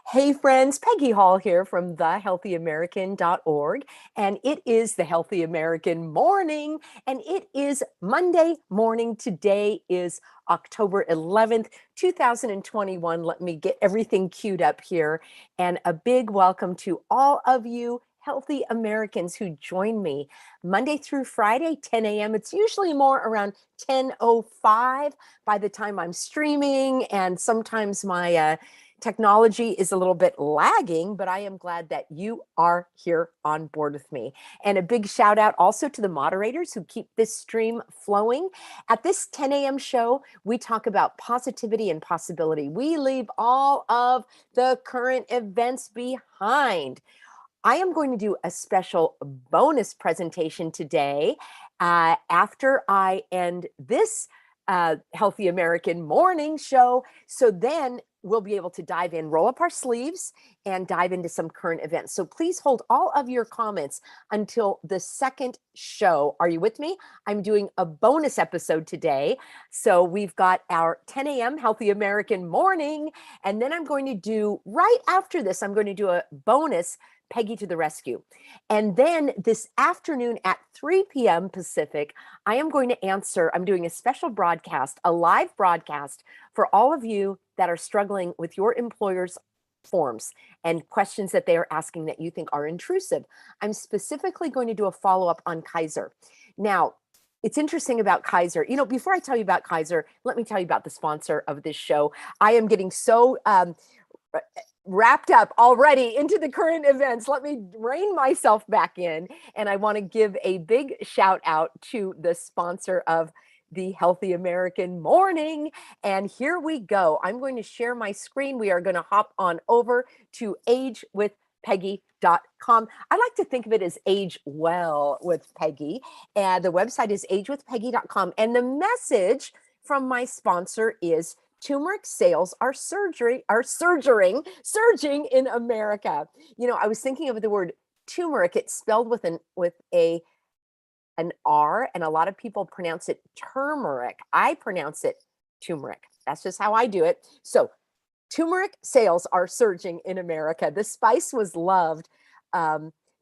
Hey friends, Peggy Hall here from thehealthyamerican.org, and it is the Healthy American morning, and it is Monday morning. Today is October 11th, 2021. Let me get everything queued up here, and a big welcome to all of you healthy Americans who join me Monday through Friday, 10 a.m. It's usually more around 10:05 by the time I'm streaming, and sometimes my technology is a little bit lagging, but I am glad that you are here on board with me. And a big shout out also to the moderators who keep this stream flowing. At this 10 a.m. show, we talk about positivity and possibility. We leave all of the current events behind. I am going to do a special bonus presentation today after I end this Healthy American morning show. So then we'll be able to dive in, roll up our sleeves, and dive into some current events. So please hold all of your comments until the second show. Are you with me? I'm doing a bonus episode today. So we've got our 10 a.m. Healthy American morning, and then I'm going to do, right after this, I'm going to do a bonus Peggy to the rescue. And then this afternoon at 3 p.m. Pacific, I am going to answer, I'm doing a special broadcast, a live broadcast for all of you that are struggling with your employer's forms and questions that they are asking that you think are intrusive. I'm specifically going to do a follow-up on Kaiser. Now, it's interesting about Kaiser. You know, before I tell you about Kaiser, let me tell you about the sponsor of this show. I am getting so wrapped up already into the current events. Let me rein myself back in. And I want to give a big shout out to the sponsor of the Healthy American morning. And here we go. I'm going to share my screen. We are going to hop on over to agewithpeggy.com. I like to think of it as Age Well with Peggy. And the website is agewithpeggy.com. And the message from my sponsor is turmeric sales are surging in America. You know, I was thinking of the word turmeric. It's spelled with an R, and a lot of people pronounce it turmeric. I pronounce it turmeric. That's just how I do it. So turmeric sales are surging in America. The spice was loved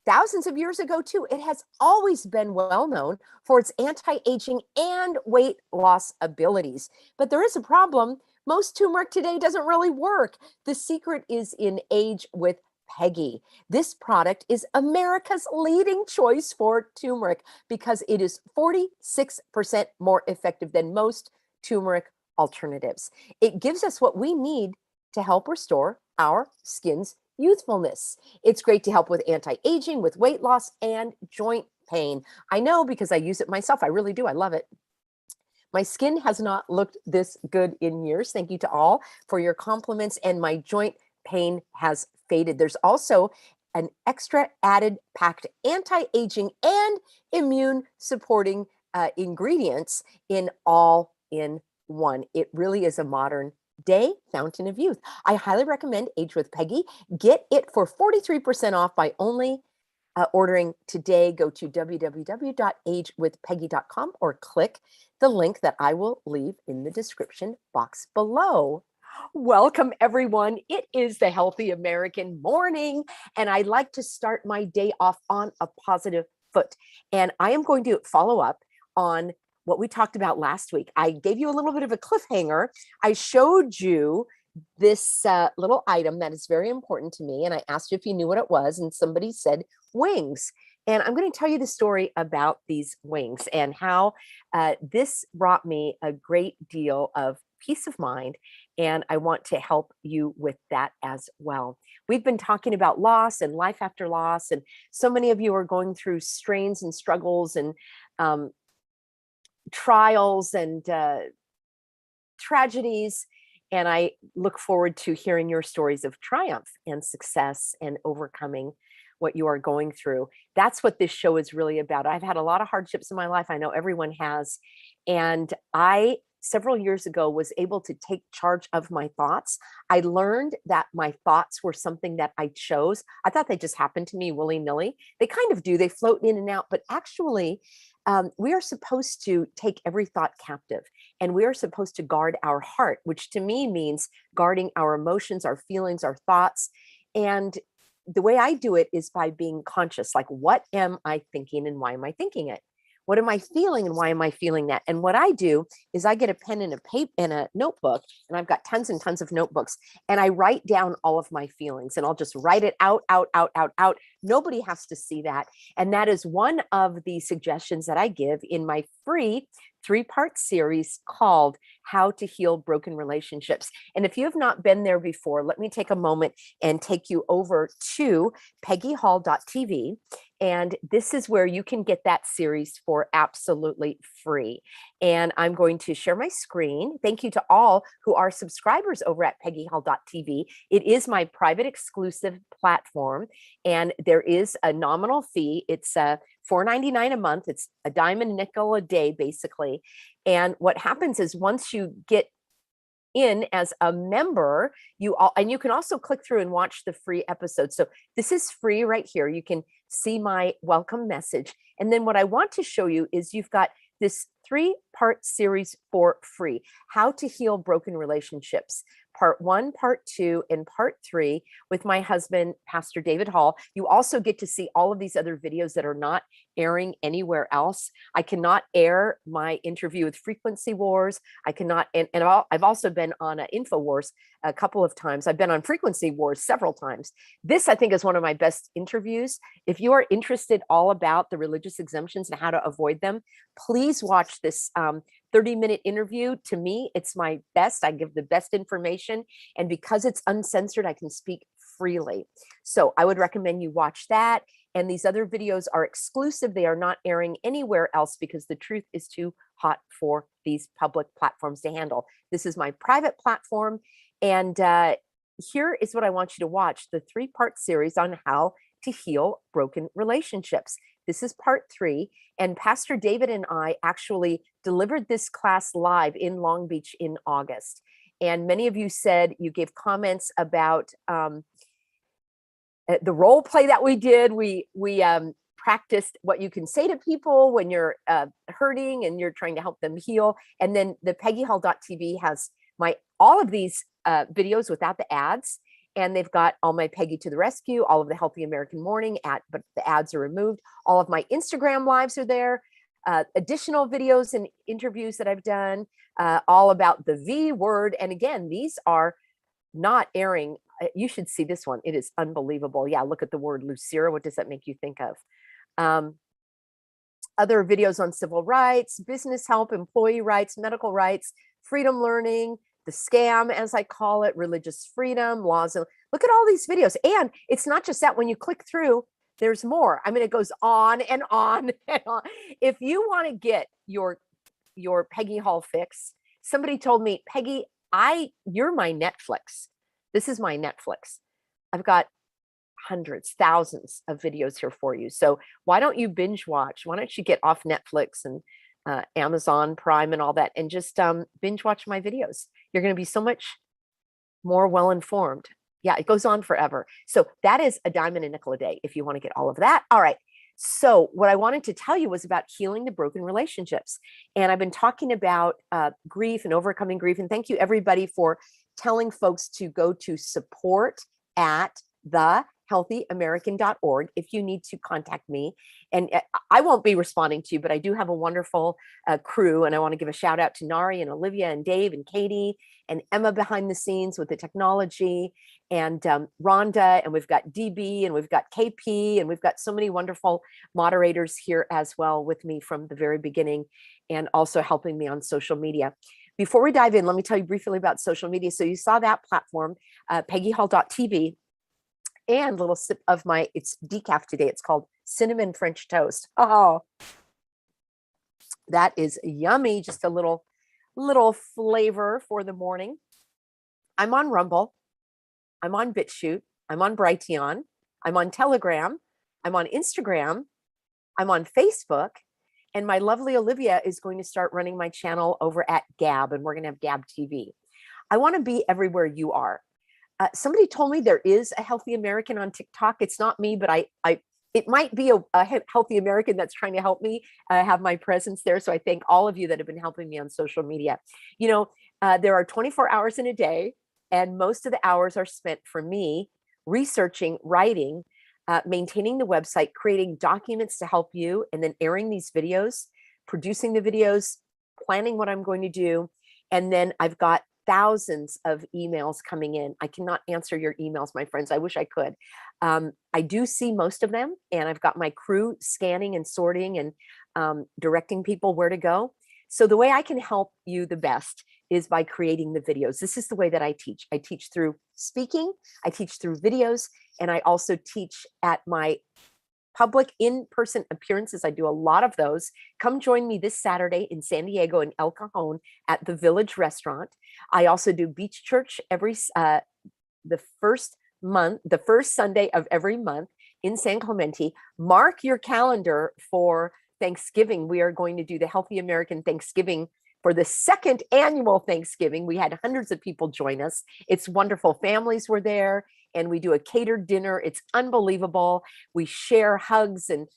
thousands of years ago too. It has always been well known for its anti-aging and weight loss abilities. But there is a problem. Most turmeric today doesn't really work. The secret is in Age with Peggy. This product is America's leading choice for turmeric because it is 46% more effective than most turmeric alternatives. It gives us what we need to help restore our skin's youthfulness. It's great to help with anti-aging, with weight loss, and joint pain. I know because I use it myself. I really do. I love it. My skin has not looked this good in years. Thank you to all for your compliments, and my joint pain has faded. There's also an extra added packed anti-aging and immune supporting ingredients in all in one. It really is a modern day fountain of youth. I highly recommend Age with Peggy. Get it for 43% off by only ordering today. Go to www.agewithpeggy.com or click the link that I will leave in the description box below. Welcome, everyone. It is the Healthy American morning, and I like to start my day off on a positive foot. And I am going to follow up on what we talked about last week. I gave you a little bit of a cliffhanger. I showed you this little item that is very important to me, and I asked you if you knew what it was, and somebody said wings. And I'm going to tell you the story about these wings and how this brought me a great deal of peace of mind, and I want to help you with that as well. We've been talking about loss and life after loss, and so many of you are going through strains and struggles and trials and tragedies, and I look forward to hearing your stories of triumph and success and overcoming what you are going through. That's what this show is really about. I've had a lot of hardships in my life. I know everyone has. And I, several years ago, was able to take charge of my thoughts. I learned that my thoughts were something that I chose. I thought they just happened to me willy-nilly. They kind of do. They float in and out. But actually, we are supposed to take every thought captive. and we are supposed to guard our heart, which to me means guarding our emotions, our feelings, our thoughts. And the way I do it is by being conscious, like, what am I thinking and why am I thinking it? What am I feeling and why am I feeling that? And what I do is I get a pen and a paper and a notebook, and I've got tons and tons of notebooks, and I write down all of my feelings, and I'll just write it out, out, out, out, out. Nobody has to see that. And that is one of the suggestions that I give in my free 3-part series called How to Heal Broken Relationships. And if you have not been there before, let me take a moment and take you over to peggyhall.tv. And this is where you can get that series for absolutely free. And I'm going to share my screen. Thank you to all who are subscribers over at peggyhall.tv. It is my private exclusive platform, and there is a nominal fee. It's $4.99 a month. It's a dime and a nickel a day, basically. And what happens is once you get in as a member, you can also click through and watch the free episodes. So this is free right here. You can see my welcome message. And then what I want to show you is you've got this 3-part series for free, How to Heal Broken Relationships, part 1, part 2, and part 3 with my husband, Pastor David Hall. You also get to see all of these other videos that are not airing anywhere else. I cannot air my interview with Frequency Wars. I cannot, and I've also been on InfoWars a couple of times. I've been on Frequency Wars several times. This, I think, is one of my best interviews. If you are interested all about the religious exemptions and how to avoid them, please watch this 30-minute interview. To me, it's my best. I give the best information. And because it's uncensored, I can speak freely. So I would recommend you watch that. And these other videos are exclusive. They are not airing anywhere else because the truth is too hot for these public platforms to handle. This is my private platform. And here is what I want you to watch, the 3-part series on how to heal broken relationships. This is part 3. And Pastor David and I actually delivered this class live in Long Beach in August. And many of you said, you gave comments about the role play that we did. We practiced what you can say to people when you're hurting and you're trying to help them heal. And then the peggyhall.tv has all of these videos without the ads. And they've got all my Peggy to the Rescue, all of the Healthy American Morning, but the ads are removed. All of my Instagram lives are there. Additional videos and interviews that I've done, all about the V word. And again, these are not airing. You should see this one. It is unbelievable. Yeah, look at the word Lucira. What does that make you think of? Other videos on civil rights, business help, employee rights, medical rights, freedom learning, the scam, as I call it, religious freedom, laws. Look at all these videos. And it's not just that. When you click through, there's more. I mean, it goes on and on and on. If you want to get your Peggy Hall fix, somebody told me, Peggy, you're my Netflix. This is my Netflix. I've got hundreds, thousands of videos here for you. So why don't you binge watch? Why don't you get off Netflix and Amazon Prime and all that, and just binge watch my videos? You're going to be so much more well-informed. Yeah, it goes on forever. So that is a dime and a nickel a day if you want to get all of that. All right. So what I wanted to tell you was about healing the broken relationships. And I've been talking about grief and overcoming grief. And thank you everybody for telling folks to go to support at thehealthyamerican.org if you need to contact me. And I won't be responding to you, but I do have a wonderful crew. And I want to give a shout out to Nari and Olivia and Dave and Katie and Emma behind the scenes with the technology, and Rhonda, and we've got DB, and we've got KP, and we've got so many wonderful moderators here as well with me from the very beginning, and also helping me on social media. Before we dive in, let me tell you briefly about social media. So you saw that platform, peggyhall.tv, and a little sip of it's decaf today. It's called Cinnamon French Toast. Oh, that is yummy. Just a little flavor for the morning. I'm on Rumble. I'm on BitChute. I'm on Brighteon. I'm on Telegram. I'm on Instagram. I'm on Facebook. And my lovely Olivia is going to start running my channel over at Gab, and we're going to have Gab TV. I want to be everywhere you are. Somebody told me there is a Healthy American on TikTok. It's not me, but I it might be a Healthy American that's trying to help me have my presence there. So I thank all of you that have been helping me on social media. You know, there are 24 hours in a day, and most of the hours are spent for me researching, writing, maintaining the website, creating documents to help you, and then airing these videos, producing the videos, planning what I'm going to do. And then I've got thousands of emails coming in. I cannot answer your emails, my friends. I wish I could. I do see most of them, and I've got my crew scanning and sorting and directing people where to go. So the way I can help you the best is by creating the videos. This is the way that I teach. I teach through speaking, I teach through videos, and I also teach at my public in-person appearances. I do a lot of those. Come join me this Saturday in San Diego in El Cajon at the Village Restaurant. I also do Beach Church every the first Sunday of every month in San Clemente. Mark your calendar for Thanksgiving. We are going to do the Healthy American Thanksgiving for the second annual Thanksgiving. We had hundreds of people join us. It's wonderful. Families were there, and we do a catered dinner. It's unbelievable. We share hugs and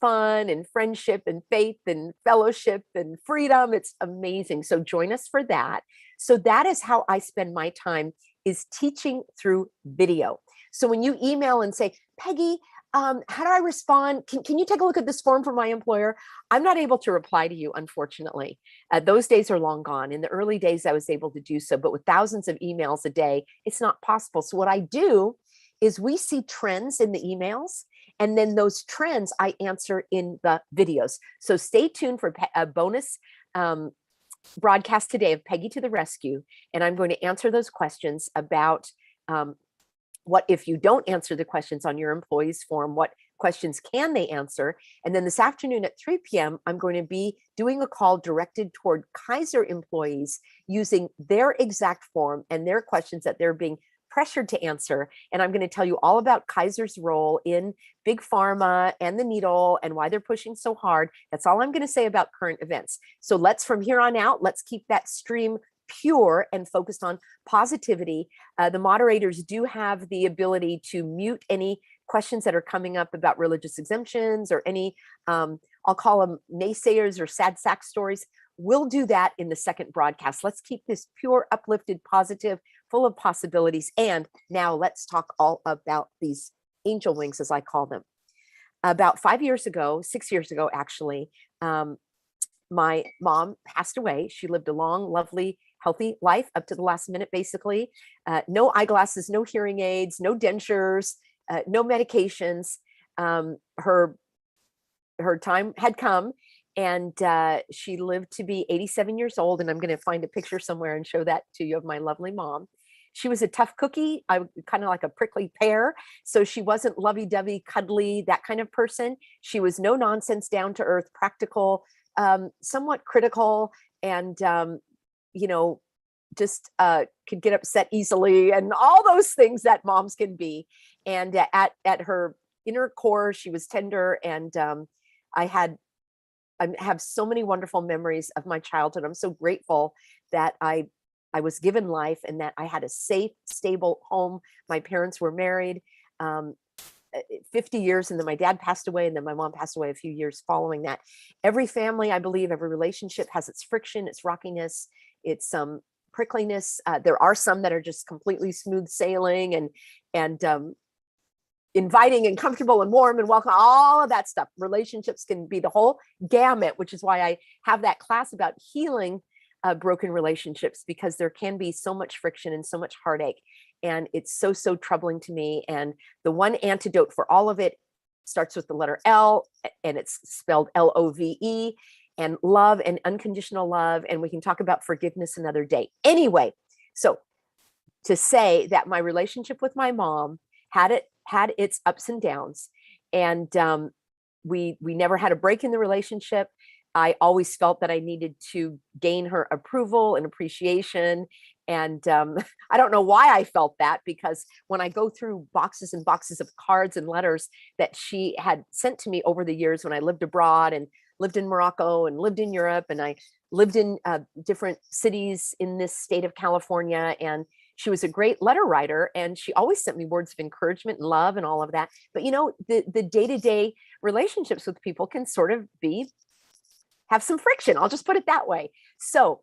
fun and friendship and faith and fellowship and freedom. It's amazing. So join us for that. So that is how I spend my time, is teaching through video. So when you email and say, Peggy, how do I respond? Can you take a look at this form for my employer? I'm not able to reply to you, unfortunately. Those days are long gone. In the early days, I was able to do so, but with thousands of emails a day, it's not possible. So what I do is we see trends in the emails, and then those trends I answer in the videos. So stay tuned for a bonus broadcast today of Peggy to the Rescue. And I'm going to answer those questions about what if you don't answer the questions on your employee's form, what questions can they answer? And then this afternoon at 3 p.m., I'm going to be doing a call directed toward Kaiser employees using their exact form and their questions that they're being pressured to answer. And I'm going to tell you all about Kaiser's role in big pharma and the needle and why they're pushing so hard. That's all I'm going to say about current events. So from here on out, let's keep that stream pure and focused on positivity. The moderators do have the ability to mute any questions that are coming up about religious exemptions or any, I'll call them naysayers or sad sack stories. We'll do that in the second broadcast. Let's keep this pure, uplifted, positive, full of possibilities. And now let's talk all about these angel wings, as I call them. About 6 years ago, actually, my mom passed away. She lived a long, lovely, healthy life up to the last minute, basically. No eyeglasses, no hearing aids, no dentures, no medications. Her time had come, and she lived to be 87 years old. And I'm going to find a picture somewhere and show that to you of my lovely mom. She was a tough cookie, kind of like a prickly pear. So she wasn't lovey-dovey, cuddly, that kind of person. She was no nonsense, down to earth, practical, somewhat critical, and just could get upset easily, and all those things that moms can be. And at her inner core, she was tender, and I have so many wonderful memories of my childhood. I'm so grateful that I was given life and that I had a safe, stable home. My parents were married 50 years, and then my dad passed away, and then my mom passed away a few years following that. Every family, I believe, every relationship has its friction, its rockiness, its prickliness. There are some that are just completely smooth sailing and inviting and comfortable and warm and welcome, all of that stuff. Relationships can be the whole gamut, which is why I have that class about healing broken relationships, because there can be so much friction and so much heartache. And it's so troubling to me. And the one antidote for all of it starts with the letter L, and it's spelled Love, and love and unconditional love. And we can talk about forgiveness another day. Anyway, so to say that my relationship with my mom had its ups and downs, and we never had a break in the relationship. I always felt that I needed to gain her approval and appreciation. And I don't know why I felt that, because when I go through boxes and boxes of cards and letters that she had sent to me over the years when I lived abroad and lived in Morocco and lived in Europe, and I lived in different cities in this state of California, and she was a great letter writer, and she always sent me words of encouragement and love and all of that. But the day-to-day relationships with people can sort of have some friction. I'll just put it that way. So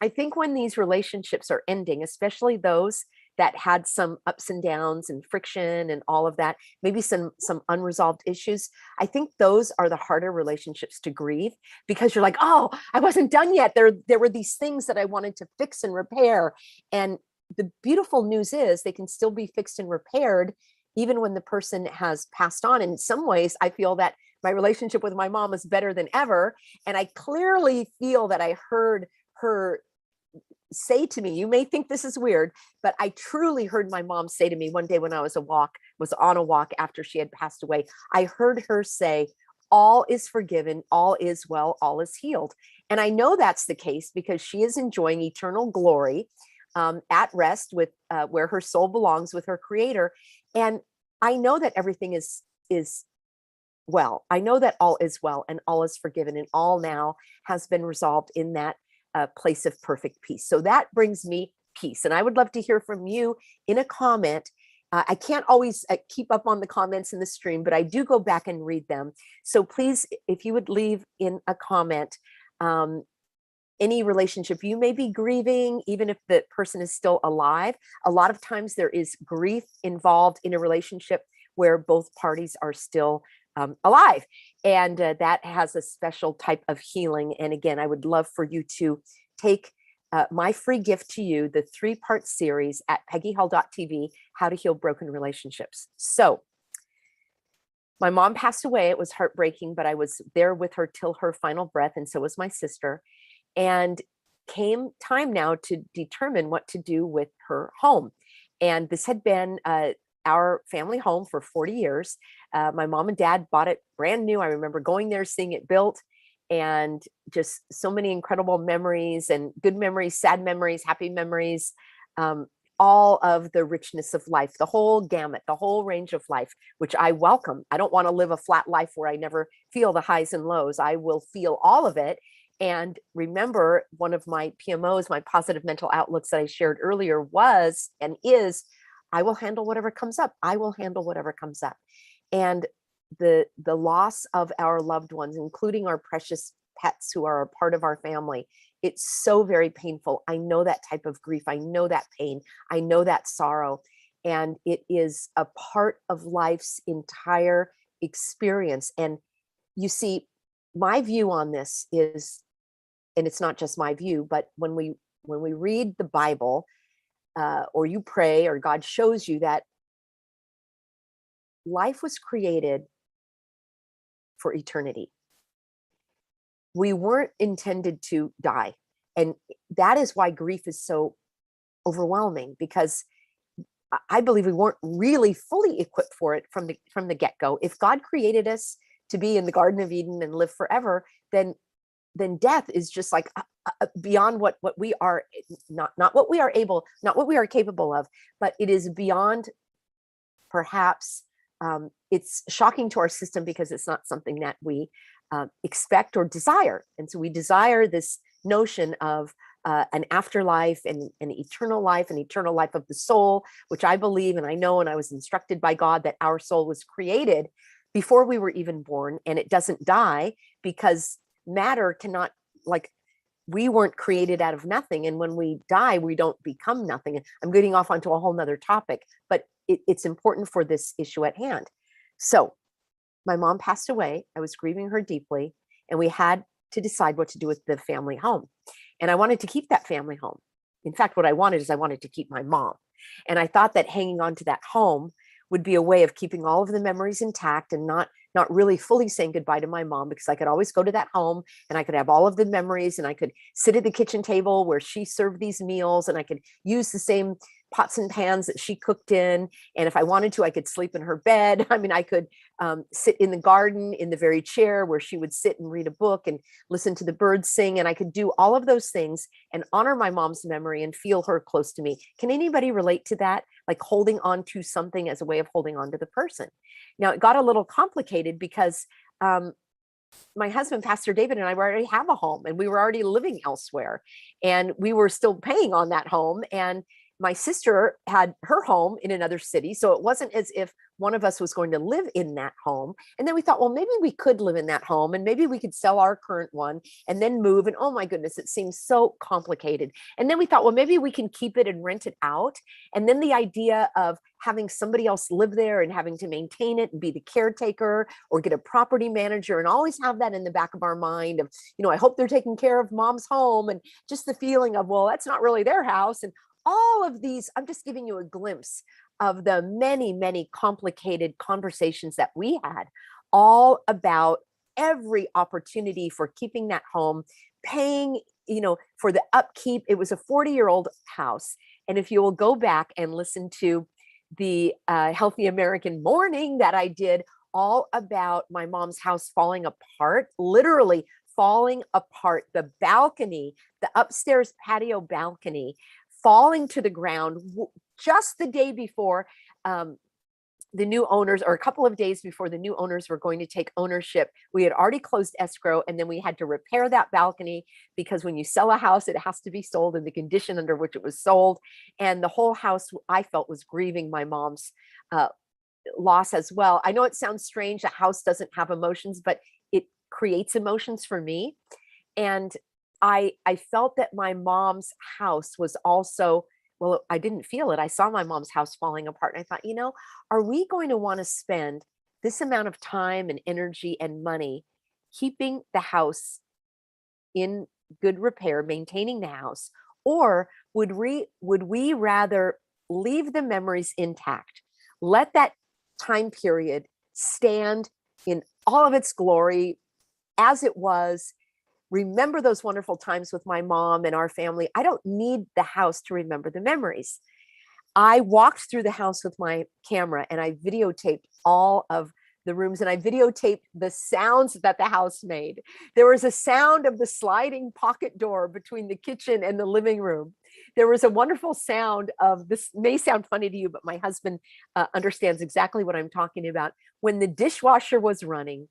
I think when these relationships are ending, especially those that had some ups and downs and friction and all of that, maybe some unresolved issues, I think those are the harder relationships to grieve, because you're like, oh, I wasn't done yet. There were these things that I wanted to fix and repair. And the beautiful news is they can still be fixed and repaired even when the person has passed on. In some ways, I feel that my relationship with my mom is better than ever. And I clearly feel that I heard her say to me, you may think this is weird, but I truly heard my mom say to me one day when I was on a walk after she had passed away. I heard her say, all is forgiven, all is well, all is healed. And I know that's the case because she is enjoying eternal glory, at rest with where her soul belongs with her creator. And I know that everything is well. I know that all is well and all is forgiven, and all now has been resolved in that place of perfect peace. So that brings me peace. And I would love to hear from you in a comment. I can't always keep up on the comments in the stream, but I do go back and read them. So please, if you would leave in a comment, any relationship you may be grieving, even if the person is still alive. A lot of times there is grief involved in a relationship where both parties are still alive. And that has a special type of healing. And again, I would love for you to take my free gift to you, the 3-part series at peggyhall.tv, How to Heal Broken Relationships. So my mom passed away. It was heartbreaking, but I was there with her till her final breath. And so was my sister. And came time now to determine what to do with her home. And this had been our family home for 40 years. My mom and dad bought it brand new. I remember going there, seeing it built, and just so many incredible memories, and good memories, sad memories, happy memories, all of the richness of life, the whole gamut, the whole range of life, which I welcome. I don't want to live a flat life where I never feel the highs and lows. I will feel all of it. And remember, one of my PMOs, my positive mental outlooks that I shared earlier was and is, I will handle whatever comes up. I will handle whatever comes up. And the loss of our loved ones, including our precious pets who are a part of our family, it's so very painful. I know that type of grief. I know that pain. I know that sorrow. And it is a part of life's entire experience. And you see, my view on this is, and it's not just my view, but when we read the Bible, or you pray, or God shows you that life was created for eternity. We weren't intended to die. And that is why grief is so overwhelming, because I believe we weren't really fully equipped for it from the get-go. If God created us to be in the Garden of Eden and live forever, then death is just like beyond what we are, not what we are able, not what we are capable of, but it is beyond, perhaps. It's shocking to our system because it's not something that we expect or desire. And so we desire this notion of an afterlife and an eternal life of the soul, which I believe, and I know, and I was instructed by God that our soul was created before we were even born, and it doesn't die, because matter cannot, like, we weren't created out of nothing. And when we die, we don't become nothing. I'm getting off onto a whole nother topic, but it's important for this issue at hand. So my mom passed away. I was grieving her deeply, and we had to decide what to do with the family home. And I wanted to keep that family home. In fact, what I wanted to keep my mom. And I thought that hanging on to that home would be a way of keeping all of the memories intact and not really fully saying goodbye to my mom, because I could always go to that home and I could have all of the memories, and I could sit at the kitchen table where she served these meals, and I could use the same pots and pans that she cooked in. And if I wanted to, I could sleep in her bed. I mean, I could sit in the garden in the very chair where she would sit and read a book and listen to the birds sing. And I could do all of those things and honor my mom's memory and feel her close to me. Can anybody relate to that? Like holding on to something as a way of holding on to the person. Now, it got a little complicated because my husband, Pastor David, and I already have a home, and we were already living elsewhere, and we were still paying on that home. And my sister had her home in another city. So it wasn't as if one of us was going to live in that home. And then we thought, well, maybe we could live in that home and maybe we could sell our current one and then move. And oh my goodness, it seems so complicated. And then we thought, well, maybe we can keep it and rent it out. And then the idea of having somebody else live there and having to maintain it and be the caretaker or get a property manager and always have that in the back of our mind of, I hope they're taking care of mom's home, and just the feeling of, well, that's not really their house. And all of these, I'm just giving you a glimpse of the many, many complicated conversations that we had, all about every opportunity for keeping that home, paying, for the upkeep. It was a 40-year-old house. And if you will go back and listen to the Healthy American Morning that I did, all about my mom's house falling apart, literally falling apart, the balcony, the upstairs patio balcony, falling to the ground just the day before the new owners, or a couple of days before the new owners were going to take ownership. We had already closed escrow, and then we had to repair that balcony because when you sell a house, it has to be sold in the condition under which it was sold. And the whole house, I felt, was grieving my mom's loss as well. I know it sounds strange, a house doesn't have emotions, but it creates emotions for me. And I felt that my mom's house was also, well, I didn't feel it. I saw my mom's house falling apart. And I thought, are we going to want to spend this amount of time and energy and money keeping the house in good repair, maintaining the house? Or would we rather leave the memories intact, let that time period stand in all of its glory as it was, remember those wonderful times with my mom and our family? I don't need the house to remember the memories. I walked through the house with my camera and I videotaped all of the rooms, and I videotaped the sounds that the house made. There was a sound of the sliding pocket door between the kitchen and the living room. There was a wonderful sound of, this may sound funny to you, but my husband understands exactly what I'm talking about. When the dishwasher was running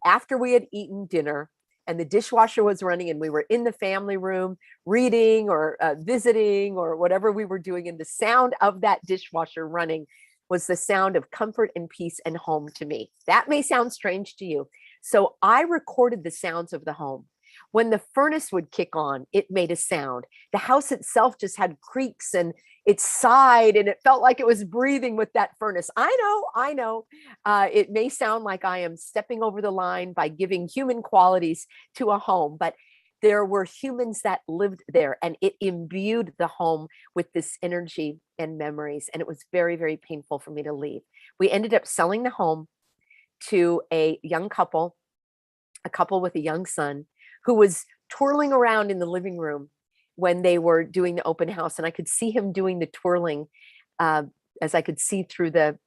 after we had eaten dinner, and the dishwasher was running and we were in the family room reading or visiting or whatever we were doing, and the sound of that dishwasher running was the sound of comfort and peace and home to me. That may sound strange to you. So I recorded the sounds of the home. When the furnace would kick on, it made a sound. The house itself just had creaks and it sighed and it felt like it was breathing with that furnace. I know. It may sound like I am stepping over the line by giving human qualities to a home, but there were humans that lived there, and it imbued the home with this energy and memories. And it was very, very painful for me to leave. We ended up selling the home to a young couple, a couple with a young son, who was twirling around in the living room when they were doing the open house. And I could see him doing the twirling as I could see through the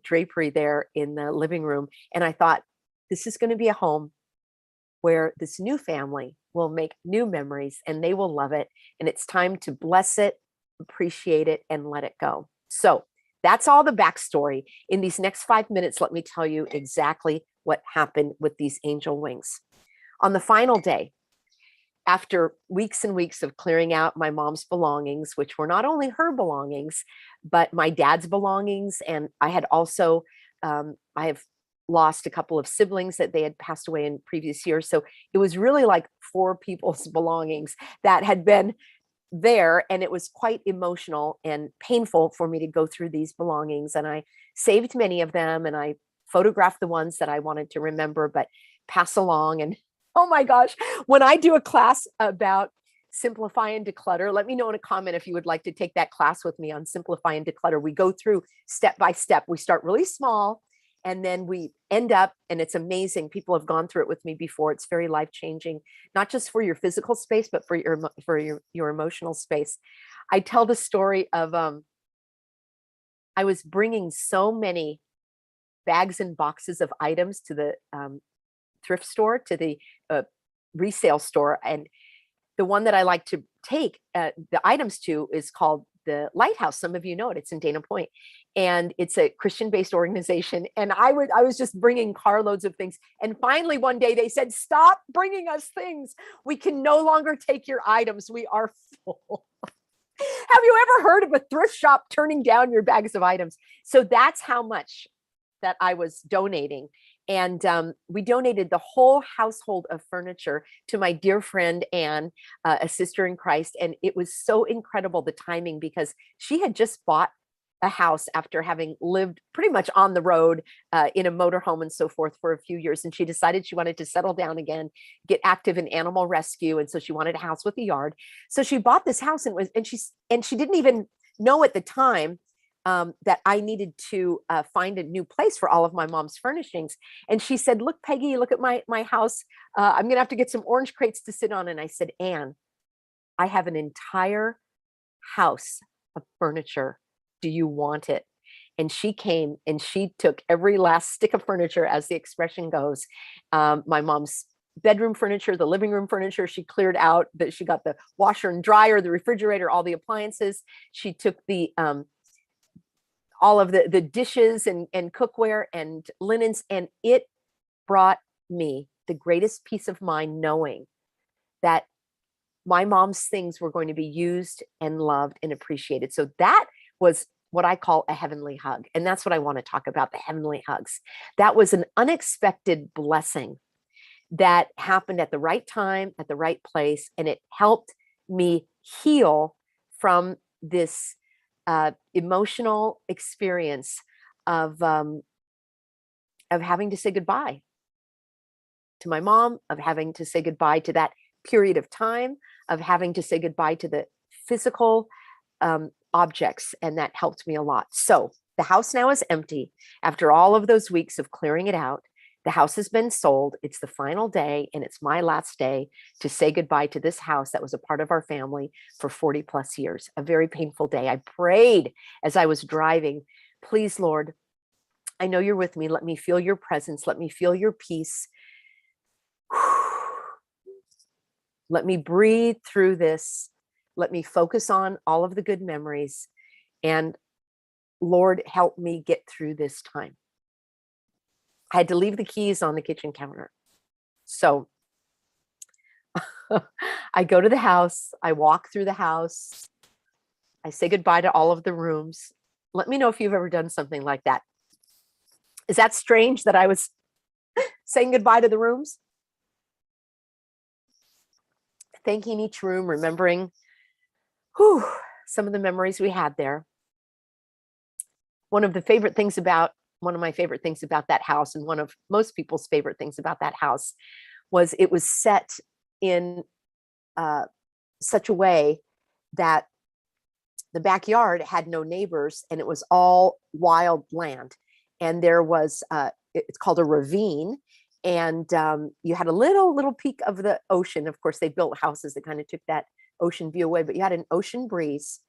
drapery there in the living room. And I thought, this is going to be a home where this new family will make new memories and they will love it. And it's time to bless it, appreciate it, and let it go. So that's all the backstory. In these next 5 minutes, let me tell you exactly what happened with these angel wings. On the final day, after weeks and weeks of clearing out my mom's belongings, which were not only her belongings, but my dad's belongings. And I had also, I have lost a couple of siblings that they had passed away in previous years. So it was really like 4 people's belongings that had been there. And it was quite emotional and painful for me to go through these belongings. And I saved many of them and I photographed the ones that I wanted to remember, but pass along. And oh my gosh, when I do a class about simplify and declutter, let me know in a comment if you would like to take that class with me on simplify and declutter. We go through step by step. We start really small and then we end up, and it's amazing. People have gone through it with me before. It's very life-changing, not just for your physical space, but for your emotional space. I tell the story of I was bringing so many bags and boxes of items to the thrift store, to the resale store. And the one that I like to take the items to is called the Lighthouse. Some of you know it. It's in Dana Point. And it's a Christian-based organization. And I was just bringing carloads of things. And finally, one day they said, stop bringing us things. We can no longer take your items. We are full. Have you ever heard of a thrift shop turning down your bags of items? So that's how much that I was donating. And we donated the whole household of furniture to my dear friend Anne, a sister in Christ. And it was so incredible, the timing, because she had just bought a house after having lived pretty much on the road in a motorhome and so forth for a few years. And she decided she wanted to settle down again, get active in animal rescue. And so she wanted a house with a yard. So she bought this house and she didn't even know at the time that I needed to find a new place for all of my mom's furnishings. And she said, look, Peggy, look at my house. I'm going to have to get some orange crates to sit on. And I said, Anne, I have an entire house of furniture. Do you want it? And she came and she took every last stick of furniture, as the expression goes. My mom's bedroom furniture, the living room furniture, she cleared out. That she got the washer and dryer, the refrigerator, all the appliances. She took the all of the dishes and cookware and linens, and it brought me the greatest peace of mind knowing that my mom's things were going to be used and loved and appreciated. So that was what I call a heavenly hug. And that's what I want to talk about, the heavenly hugs. That was an unexpected blessing that happened at the right time, at the right place. And it helped me heal from this emotional experience of having to say goodbye to my mom, of having to say goodbye to that period of time, of having to say goodbye to the physical objects. And that helped me a lot. So the house now is empty. After all of those weeks of clearing it out, the house has been sold. It's the final day, and it's my last day to say goodbye to this house that was a part of our family for 40 plus years. A very painful day. I prayed as I was driving, please, Lord, I know you're with me. Let me feel your presence. Let me feel your peace. Let me breathe through this. Let me focus on all of the good memories. And Lord, help me get through this time. I had to leave the keys on the kitchen counter. So I go to the house. I walk through the house. I say goodbye to all of the rooms. Let me know if you've ever done something like that. Is that strange that I was saying goodbye to the rooms? Thanking each room, remembering some of the memories we had there. One of my favorite things about that house, and one of most people's favorite things about that house, was it was set in such a way that the backyard had no neighbors, and it was all wild land. And there was, it's called a ravine, and you had a little peek of the ocean. Of course, they built houses that kind of took that ocean view away, but you had an ocean breeze,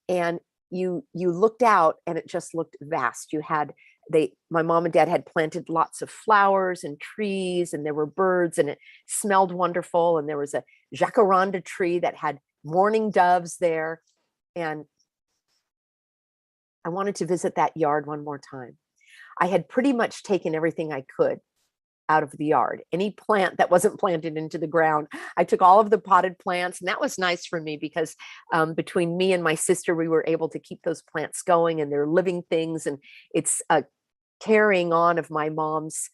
and you looked out, and it just looked vast. You had my mom and dad had planted lots of flowers and trees, and there were birds, and it smelled wonderful. And there was a jacaranda tree that had mourning doves there. And I wanted to visit that yard one more time. I had pretty much taken everything I could out of the yard. Any plant that wasn't planted into the ground, I took all of the potted plants. And that was nice for me because between me and my sister, we were able to keep those plants going, and they're living things. And it's a carrying on of my mom's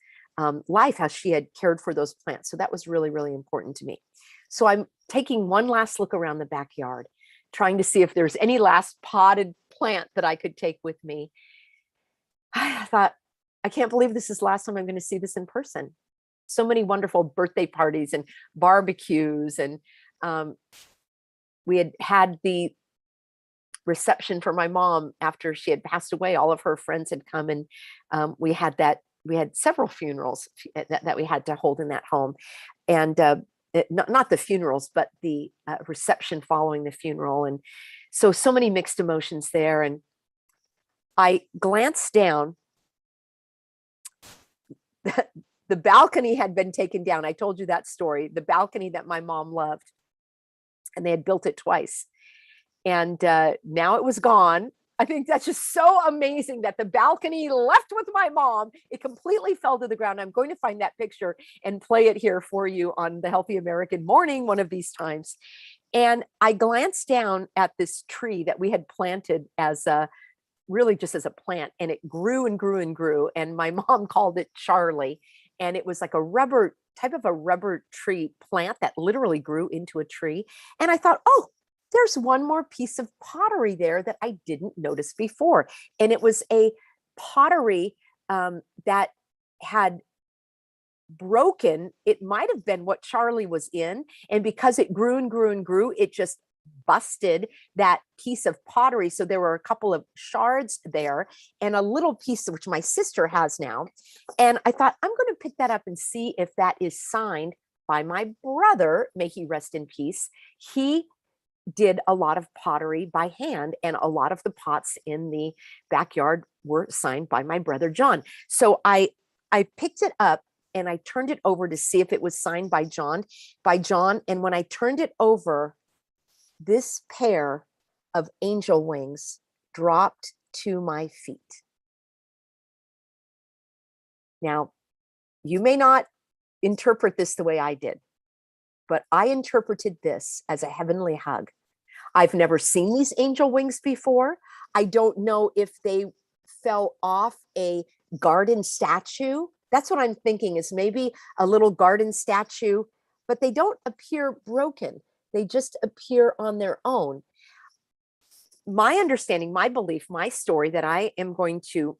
life, how she had cared for those plants. So that was really, really important to me. So I'm taking one last look around the backyard, trying to see if there's any last potted plant that I could take with me. I thought, I can't believe this is the last time I'm going to see this in person. So many wonderful birthday parties and barbecues. And we had the reception for my mom after she had passed away. All of her friends had come, and we had several funerals that we had to hold in that home. And not the funerals, but the reception following the funeral. And so many mixed emotions there. And I glanced down. The balcony had been taken down. I told you that story, the balcony that my mom loved, and they had built it twice. And now it was gone. I think that's just so amazing that the balcony left with my mom. It completely fell to the ground. I'm going to find that picture and play it here for you on the Healthy American Morning one of these times. And I glanced down at this tree that we had planted as a really just as a plant, and it grew and grew and grew. And my mom called it Charlie. And it was like a rubber type of a rubber tree plant that literally grew into a tree. And I thought, oh, there's one more piece of pottery there that I didn't notice before. And it was a pottery that had broken. It might have been what Charlie was in. And because it grew and grew and grew, it just busted that piece of pottery. So there were a couple of shards there and a little piece which my sister has now. And I thought, I'm going to pick that up and see if that is signed by my brother. May he rest in peace. He did a lot of pottery by hand, and a lot of the pots in the backyard were signed by my brother John. So I picked it up and I turned it over to see if it was signed by John. And when I turned it over, this pair of angel wings dropped to my feet. Now, you may not interpret this the way I did, but I interpreted this as a heavenly hug. I've never seen these angel wings before. I don't know if they fell off a garden statue. That's what I'm thinking, is maybe a little garden statue, but they don't appear broken. They just appear on their own. My understanding, my belief, my story that I am going to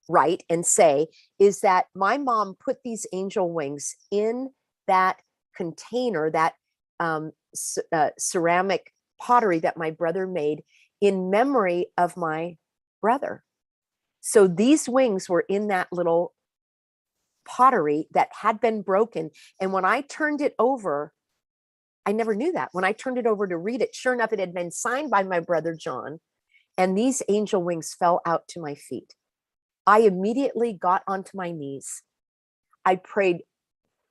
write and say is that my mom put these angel wings in that container, that ceramic pottery that my brother made in memory of my brother. So these wings were in that little pottery that had been broken. And when I turned it over, I never knew that. When I turned it over to read it, sure enough, it had been signed by my brother John, and these angel wings fell out to my feet. I immediately got onto my knees. I prayed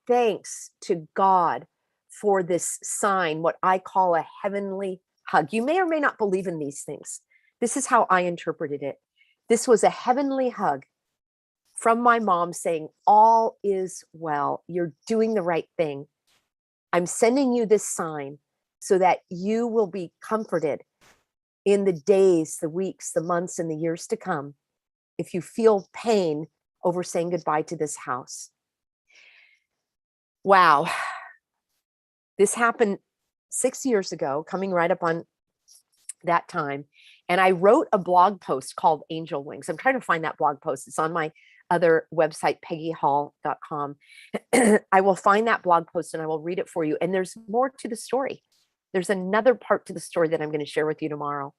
thanks to God for this sign, what I call a heavenly hug. You may or may not believe in these things. This is how I interpreted it. This was a heavenly hug from my mom saying, all is well. You're doing the right thing. I'm sending you this sign so that you will be comforted in the days, the weeks, the months, and the years to come if you feel pain over saying goodbye to this house. Wow. This happened 6 years ago, coming right up on that time. And I wrote a blog post called Angel Wings. I'm trying to find that blog post. It's on my other website, peggyhall.com. I will find that blog post and I will read it for you. And there's more to the story. There's another part to the story that I'm going to share with you tomorrow.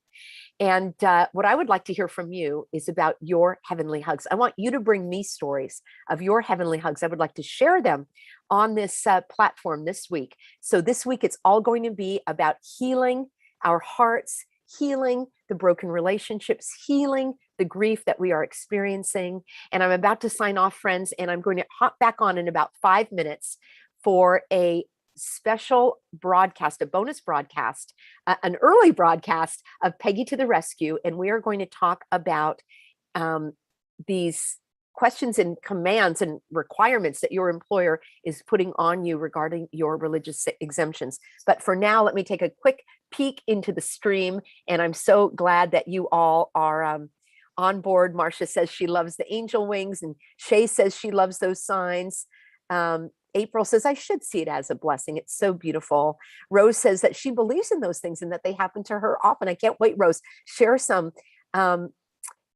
And what I would like to hear from you is about your heavenly hugs. I want you to bring me stories of your heavenly hugs. I would like to share them on this platform this week. So this week, it's all going to be about healing our hearts, healing the broken relationships, healing the grief that we are experiencing. And I'm about to sign off, friends, and I'm going to hop back on in about 5 minutes for a special broadcast, a bonus broadcast, an early broadcast of Peggy to the Rescue. And we are going to talk about these questions and commands and requirements that your employer is putting on you regarding your religious exemptions. But for now, let me take a quick peek into the stream. And I'm so glad that you all are on board. Marcia says she loves the angel wings, and Shay says she loves those signs. April says, I should see it as a blessing. It's so beautiful. Rose says that she believes in those things and that they happen to her often. I can't wait, Rose. Share some. And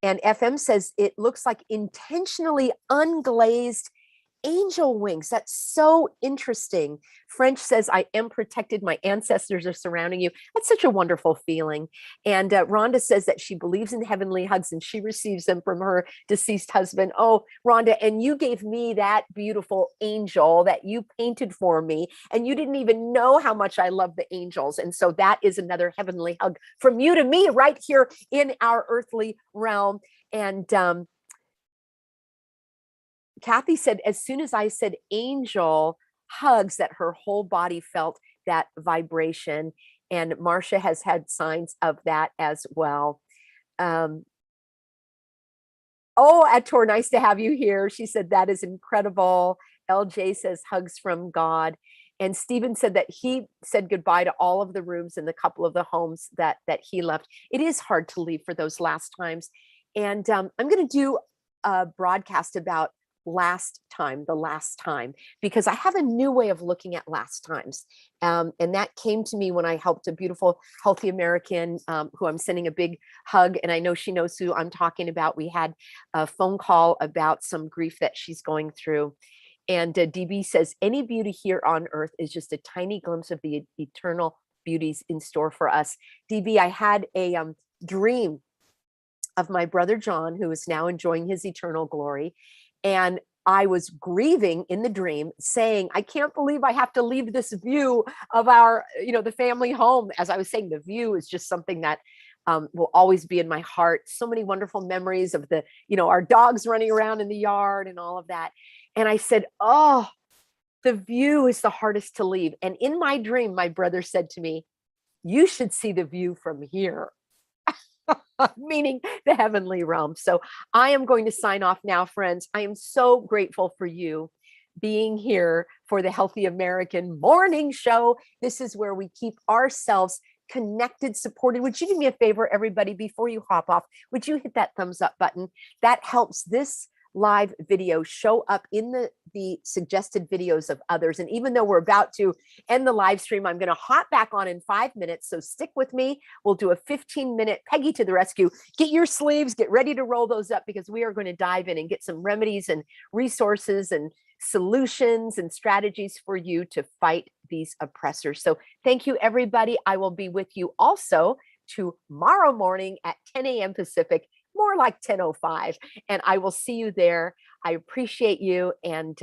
FM says it looks like intentionally unglazed angel wings. That's so interesting. French says, I am protected. My ancestors are surrounding you. That's such a wonderful feeling. And Rhonda says that she believes in heavenly hugs and she receives them from her deceased husband. Oh, Rhonda, and you gave me that beautiful angel that you painted for me. And you didn't even know how much I love the angels. And so that is another heavenly hug from you to me right here in our earthly realm. And Kathy said, as soon as I said angel hugs, that her whole body felt that vibration. And Marcia has had signs of that as well. Oh, Ator, nice to have you here. She said, that is incredible. LJ says, hugs from God. And Stephen said that he said goodbye to all of the rooms in the couple of the homes that he left. It is hard to leave for those last times. And I'm going to do a broadcast about the last time, because I have a new way of looking at last times. And that came to me when I helped a beautiful, healthy American who I'm sending a big hug. And I know she knows who I'm talking about. We had a phone call about some grief that she's going through. And DB says, any beauty here on earth is just a tiny glimpse of the eternal beauties in store for us. DB, I had a dream of my brother John, who is now enjoying his eternal glory. And I was grieving in the dream, saying, I can't believe I have to leave this view of our, the family home. As I was saying, the view is just something that will always be in my heart. So many wonderful memories of our dogs running around in the yard and all of that. And I said, oh, the view is the hardest to leave. And in my dream, my brother said to me, you should see the view from here. Meaning the heavenly realm. So I am going to sign off now, friends. I am so grateful for you being here for the Healthy American Morning Show. This is where we keep ourselves connected, supported. Would you do me a favor, everybody, before you hop off? Would you hit that thumbs up button? That helps this live video show up in the suggested videos of others. And even though we're about to end the live stream, I'm going to hop back on in 5 minutes. So stick with me. We'll do a 15-minute Peggy to the rescue. Get your sleeves, get ready to roll those up, because we are going to dive in and get some remedies and resources and solutions and strategies for you to fight these oppressors. So thank you, everybody. I will be with you also tomorrow morning at 10 a.m. Pacific, more like 10:05, and I will see you there. I appreciate you. And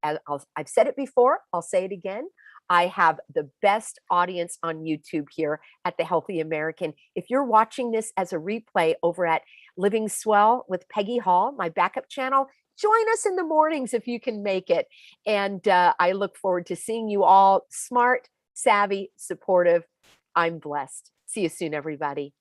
I've said it before, I'll say it again. I have the best audience on YouTube here at the Healthy American. If you're watching this as a replay over at Living Swell with Peggy Hall, my backup channel, join us in the mornings if you can make it. And I look forward to seeing you all smart, savvy, supportive. I'm blessed. See you soon, everybody.